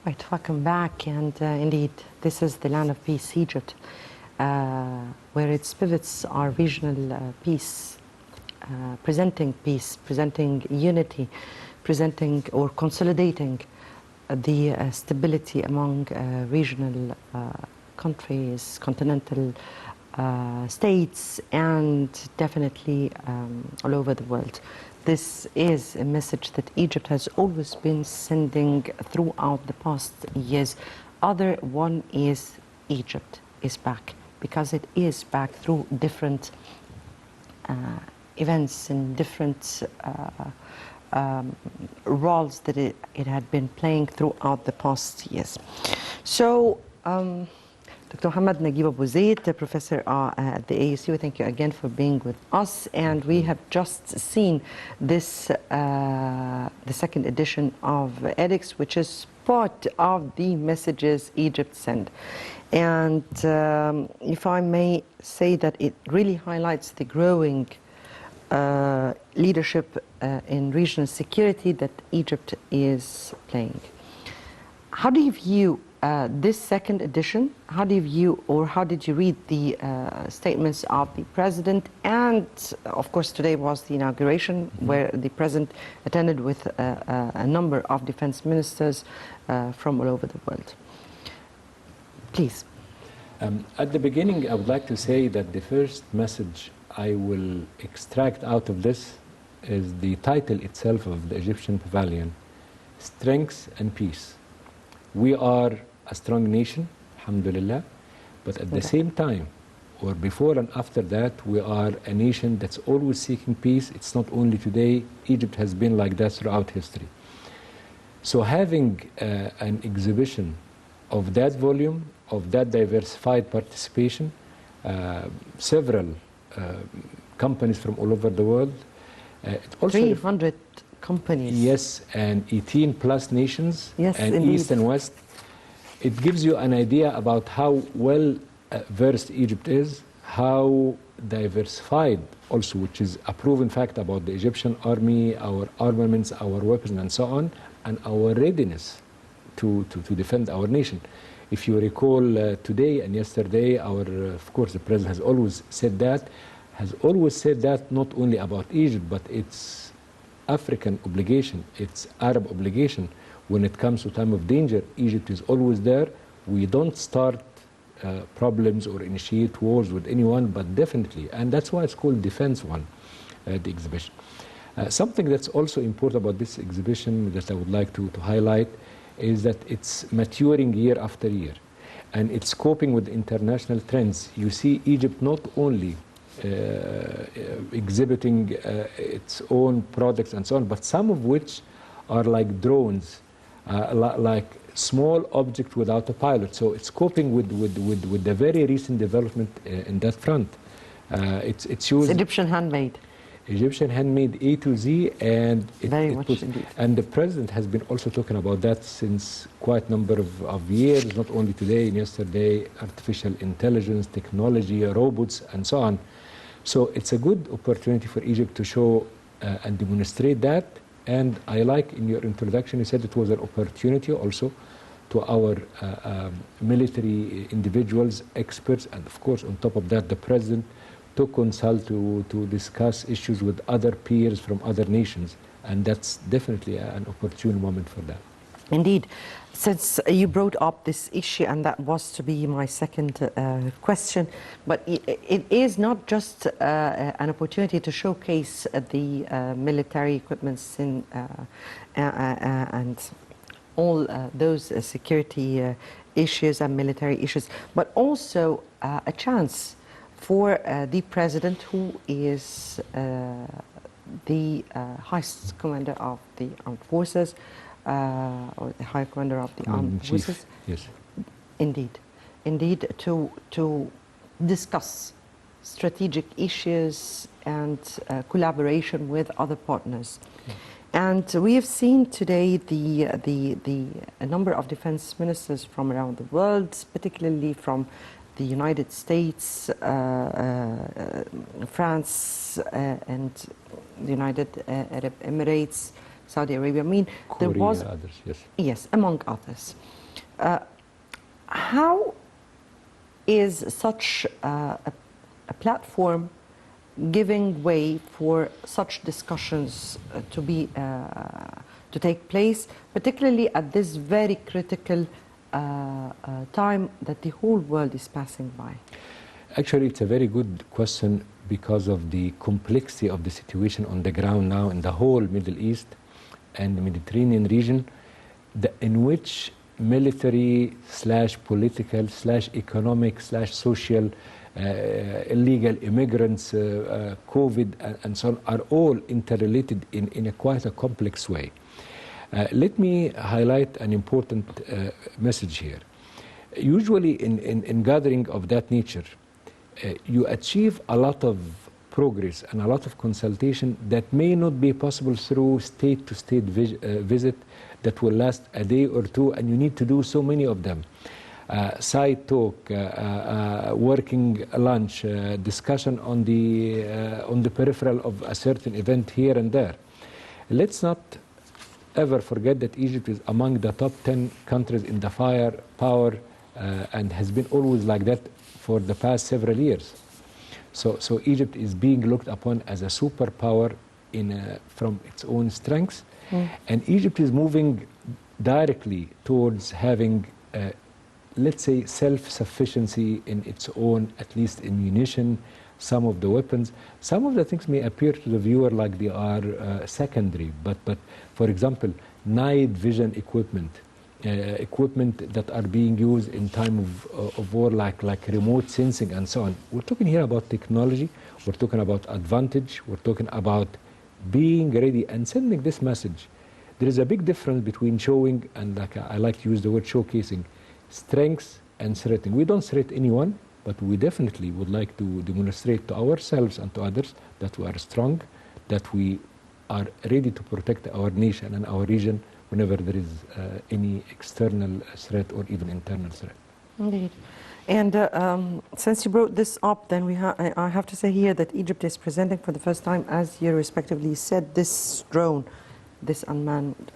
Right, welcome back. And indeed, this is the land of peace, Egypt, where its pivots are regional peace, presenting peace, presenting unity, presenting or consolidating the stability among regional countries, continental states, and definitely all over the world. This is a message that Egypt has always been sending throughout the past years. Other one is Egypt is back, because it is back through different events and different roles that it had been playing throughout the past years. So, Dr. Mohamed Naguib Zeid, the professor at the AUC, thank you again for being with us. And we have just seen this, the second edition of edX, which is part of the messages Egypt sent. And if I may say that it really highlights the growing leadership in regional security that Egypt is playing. How do you view this second edition? How do you view, or how did you read the statements of the president? And of course, today was the inauguration, where the president attended with a number of defense ministers from all over the world. Please. At the beginning, I would like to say that the first message I will extract out of this is the title itself of the Egyptian pavilion: Strength and Peace. We are a strong nation, alhamdulillah, but at the same time, or before and after that, we are a nation that's always seeking peace. It's not only today. Egypt has been like that throughout history. So having an exhibition of that volume, of that diversified participation, several companies from all over the world. Also 300 companies. Yes, and 18 plus nations, yes, and indeed. East and West. It gives you an idea about how well versed Egypt is, how diversified also, which is a proven fact about the Egyptian army, our armaments, our weapons, and so on, and our readiness to defend our nation. If you recall today and yesterday, of course, the president has always said that not only about Egypt, but its African obligation, its Arab obligation. When it comes to time of danger, Egypt is always there. We don't start problems or initiate wars with anyone, but definitely, and that's why it's called Defense One, the exhibition. Something that's also important about this exhibition that I would like to highlight is that it's maturing year after year, and it's coping with international trends. You see Egypt not only exhibiting its own products and so on, but some of which are like drones, like small object without a pilot. So it's coping with the very recent development in that front. It's used. It's Egyptian handmade. Egyptian handmade A to Z, and and the president has been also talking about that since quite a number of years, not only today and yesterday. Artificial intelligence, technology, robots, and so on. So it's a good opportunity for Egypt to show and demonstrate that. And I like in your introduction, you said it was an opportunity also to our military individuals, experts, and of course, on top of that, the president to consult, to discuss issues with other peers from other nations. And that's definitely an opportune moment for that. Indeed. Since you brought up this issue, and that was to be my second question, but it is not just an opportunity to showcase the military equipments and all those security issues and military issues, but also a chance for the president, who is the highest commander of the armed forces, or the High Commander of the Armed Forces. Yes. Indeed. To discuss strategic issues and collaboration with other partners. Okay. And we have seen today a number of defense ministers from around the world, particularly from the United States, France, and the United Arab Emirates, Saudi Arabia. I mean, there Korea, was others, yes. yes, among others. How is such a platform giving way for such discussions to take place, particularly at this very critical time that the whole world is passing by? Actually, it's a very good question because of the complexity of the situation on the ground now in the whole Middle East and the Mediterranean region, in which military / political / economic / social illegal immigrants, COVID, and so on, are all interrelated in a quite a complex way. Let me highlight an important message here. Usually in gathering of that nature, you achieve a lot of progress and a lot of consultation that may not be possible through state-to-state visit that will last a day or two, and you need to do so many of them. Side talk, working lunch, discussion on the peripheral of a certain event here and there. Let's not ever forget that Egypt is among the top 10 countries in the firepower and has been always like that for the past several years. So Egypt is being looked upon as a superpower from its own strengths, and Egypt is moving directly towards having let's say self-sufficiency in its own, at least in munition, some of the weapons. Some of the things may appear to the viewer like they are secondary, but for example, night vision equipment that are being used in time of war, like remote sensing and so on. We're talking here about technology, we're talking about advantage, we're talking about being ready and sending this message. There is a big difference between showing, and I like to use the word showcasing, strengths and threatening. We don't threat anyone, but we definitely would like to demonstrate to ourselves and to others that we are strong, that we are ready to protect our nation and our region whenever there is any external threat or even internal threat. Indeed. And since you brought this up, then I have to say here that Egypt is presenting for the first time, as you respectively said, this drone, this unmanned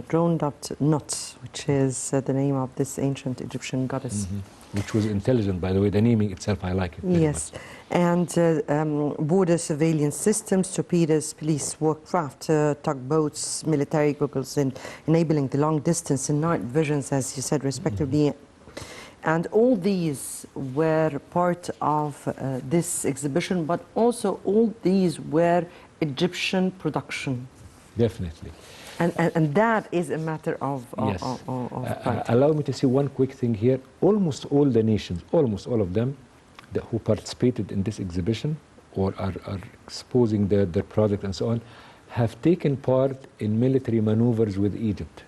drone dubbed Nut, which is the name of this ancient Egyptian goddess. Which was intelligent, by the way. The naming itself, I like it very yes. much. And border surveillance systems, torpedoes, police warcraft, tugboats, military goggles, and enabling the long distance and night visions, as you said, respectively. And all these were part of this exhibition, but also all these were Egyptian production. Definitely. And that is a matter of yes. pride. Allow me to say one quick thing here. Almost all the nations, almost all of them who participated in this exhibition or are exposing their product and so on, have taken part in military maneuvers with Egypt.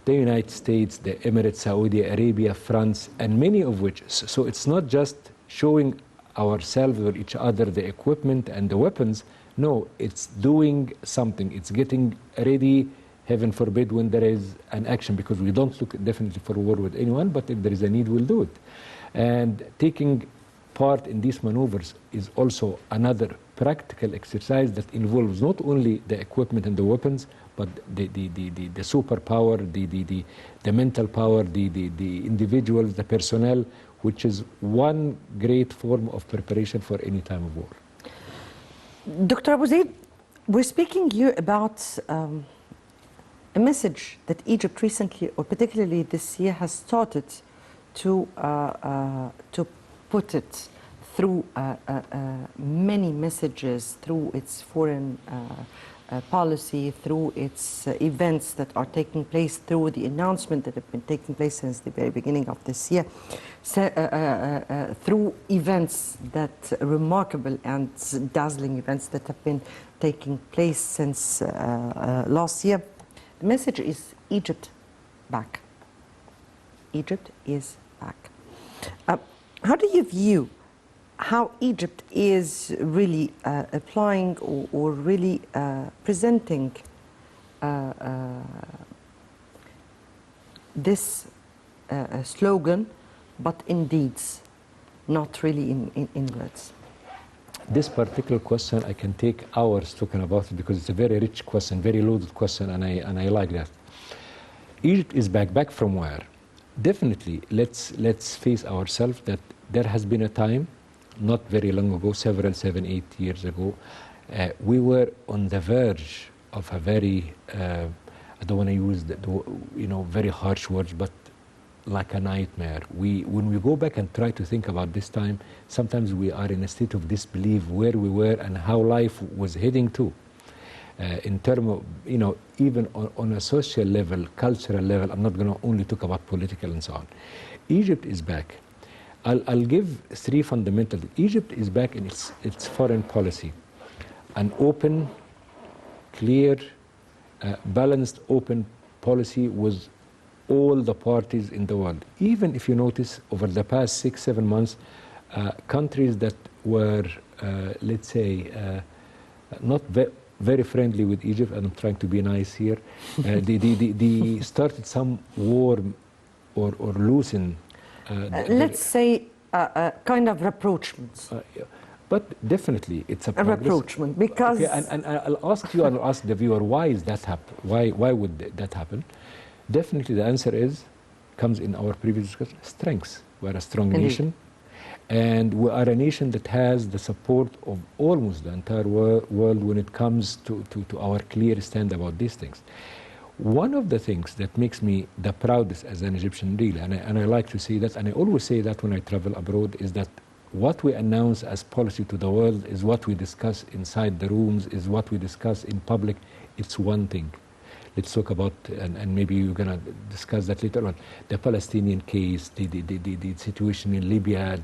The United States, the Emirates, Saudi Arabia, France, and many of which. So it's not just showing ourselves or each other the equipment and the weapons. No, it's doing something. It's getting ready, heaven forbid, when there is an action, because we don't look definitely for war with anyone, but if there is a need, we'll do it. And taking part in these maneuvers is also another practical exercise that involves not only the equipment and the weapons, but the superpower, the mental power, the individuals, the personnel, which is one great form of preparation for any time of war. Dr. Abu Zeid, we're speaking here about a message that Egypt recently, or particularly this year, has started to put it through many messages, through its foreign policy, through its events that are taking place, through the announcement that have been taking place since the very beginning of this year, through events that remarkable and dazzling events that have been taking place since last year. The message is Egypt back. Egypt is back. How do you view how Egypt is really applying or really presenting this slogan, but in deeds, not really in words? This particular question, I can take hours talking about it because it's a very rich question, very loaded question, and I like that. Egypt is back from where? Definitely, let's face ourselves that there has been a time, not very long ago, 7, 8 years ago, we were on the verge of a very, I don't want to use very harsh words, but like a nightmare. When we go back and try to think about this time, sometimes we are in a state of disbelief where we were and how life was heading to. In terms of, even on a social level, cultural level, I'm not going to only talk about political and so on. Egypt is back. I'll give 3 fundamentals. Egypt is back in its foreign policy. An open, clear, balanced, open policy with all the parties in the world. Even if you notice over the past 6-7 months, countries that were, let's say, not very friendly with Egypt, and I'm trying to be nice here, they started some war or loosen. Let's say kind of rapprochements. But definitely, it's a rapprochement, because... Okay, and I'll ask you and I'll ask the viewer, why is that happen? Why would that happen? Definitely, the answer comes in our previous discussion, strengths. We're a strong nation, and we are a nation that has the support of almost the entire world when it comes to our clear stand about these things. One of the things that makes me the proudest as an Egyptian, really, and I like to say that, and I always say that when I travel abroad, is that what we announce as policy to the world is what we discuss inside the rooms, is what we discuss in public. It's one thing. Let's talk about, and maybe you're going to discuss that later on, the Palestinian case, the situation in Libya,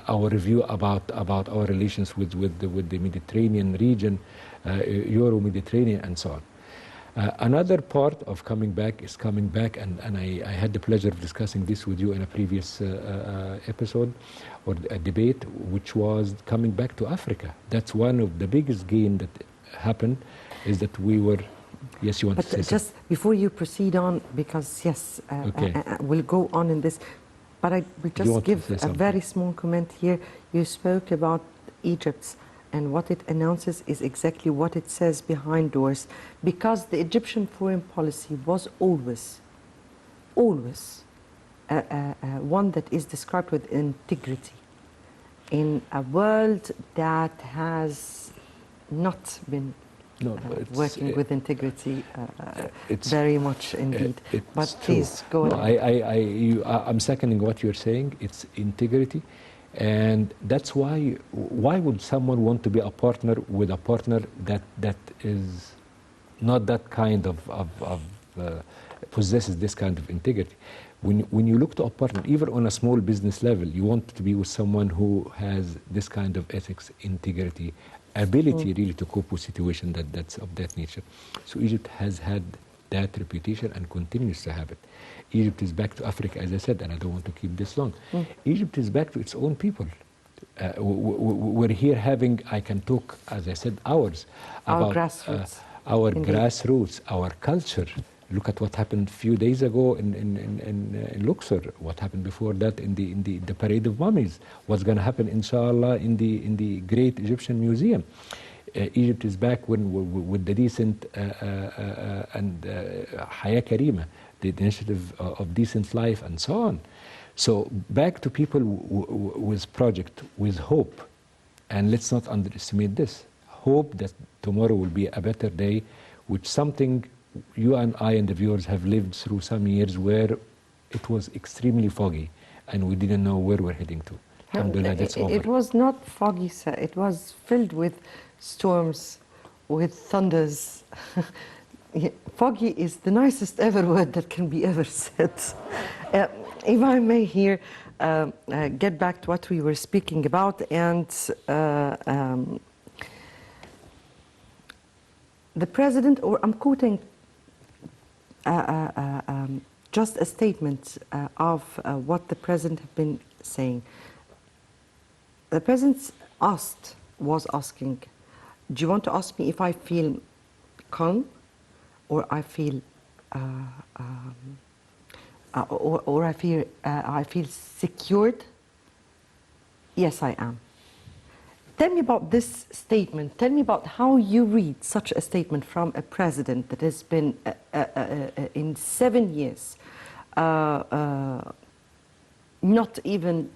our review about our relations with the Mediterranean region, Euro-Mediterranean, and so on. Another part of coming back is coming back, and I had the pleasure of discussing this with you in a previous episode or a debate, which was coming back to Africa. That's one of the biggest gain that happened, is that we were... Yes, you want to say something? Just before you proceed on, because yes, we'll go on in this, but I will just give a very small comment here. You spoke about Egypt's, and what it announces is exactly what it says behind doors, because the Egyptian foreign policy was always one that is described with integrity in a world that has not been working with integrity very much indeed. But please go ahead. I'm seconding what you're saying. It's integrity. And that's why would someone want to be a partner with a partner that is not that kind of possesses this kind of integrity? When you look to a partner, even on a small business level, you want to be with someone who has this kind of ethics, integrity, ability really to cope with situations that's of that nature. So Egypt has had that reputation and continues to have it. Egypt is back to Africa, as I said, and I don't want to keep this long. Egypt is back to its own people. We're here having, I can talk, as I said, hours about our grassroots, our culture. Look at what happened a few days ago in Luxor. What happened before that in the Parade of Mummies. What's going to happen, inshallah, in the Great Egyptian Museum. Egypt is back with the decent and Haya Karima, the initiative of decent life, and so on. So back to people with project, with hope. And let's not underestimate this. Hope that tomorrow will be a better day, which something you and I and the viewers have lived through some years where it was extremely foggy and we didn't know where we're heading to. Alhamdulillah, that's over. It was not foggy, sir. It was filled with storms, with thunders. Foggy is the nicest ever word that can be ever said. If I may here get back to what we were speaking about, and the president, or I'm quoting just a statement of what the president had been saying. The president was asking, do you want to ask me if I feel calm, or I feel, or I feel secured? Yes, I am. Tell me about this statement. Tell me about how you read such a statement from a president that has been, in 7 years, not even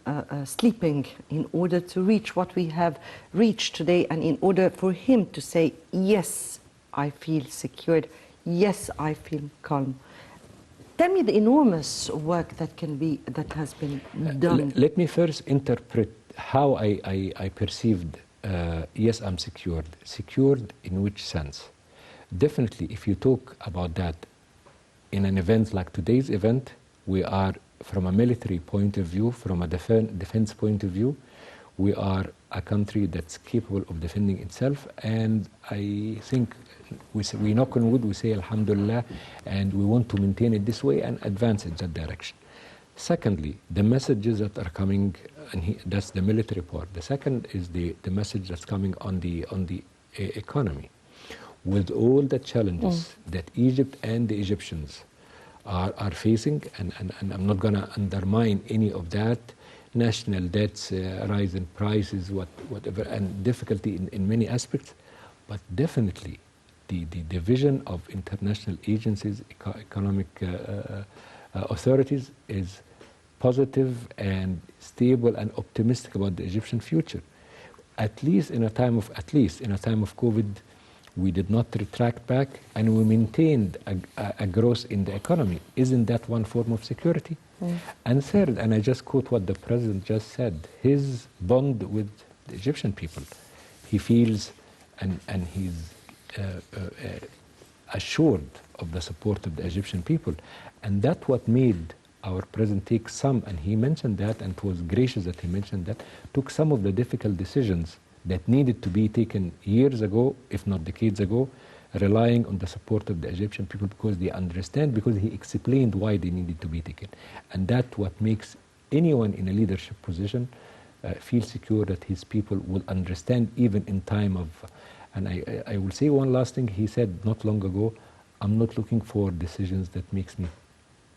sleeping in order to reach what we have reached today, and in order for him to say, yes, I feel secured, yes, I feel calm. Tell me the enormous work that has been done. Let me first interpret how I perceived, yes, I'm secured. Secured in which sense? Definitely, if you talk about that in an event like today's event, we are, from a military point of view, from a defense point of view, we are a country that's capable of defending itself, and I think we knock on wood, we say Alhamdulillah, and we want to maintain it this way and advance in that direction. Secondly, the messages that are coming, and that's the military part. The second is the message that's coming on the economy. With all the challenges that Egypt and the Egyptians are facing, and I'm not going to undermine any of that, national debts, rise in prices, whatever, and difficulty in many aspects, but definitely the vision of international agencies, economic authorities is positive and stable and optimistic about the Egyptian future. At least in a time of COVID, we did not retract back, and we maintained a growth in the economy. Isn't that one form of security? And third, and I just quote what the president just said, his bond with the Egyptian people. He feels and he's assured of the support of the Egyptian people. And that's what made our president take some, and he mentioned that, and it was gracious that he mentioned that, took some of the difficult decisions that needed to be taken years ago, if not decades ago, relying on the support of the Egyptian people, because they understand, because he explained why they needed to be taken. And that's what makes anyone in a leadership position feel secure that his people will understand, even in time of, and I will say one last thing. He said not long ago, I'm not looking for decisions that makes me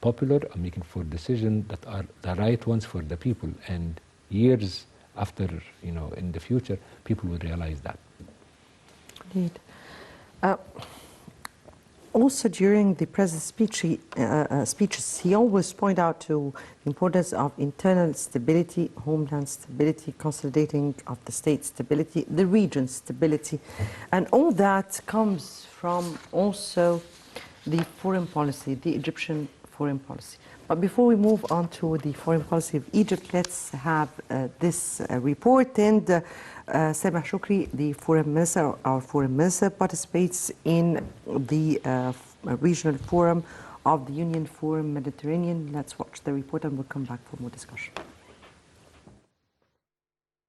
popular. I'm looking for decisions that are the right ones for the people. And years after, in the future, people will realize that. Indeed. Also, during the president's speeches, he always pointed out to the importance of internal stability, homeland stability, consolidating of the state stability, the region stability, and all that comes from also the foreign policy, the Egyptian foreign policy. But before we move on to the foreign policy of Egypt, let's have this report. And Sameh Shukri, the foreign minister, our foreign minister, participates in the regional forum of the Union for Mediterranean. Let's watch the report and we'll come back for more discussion.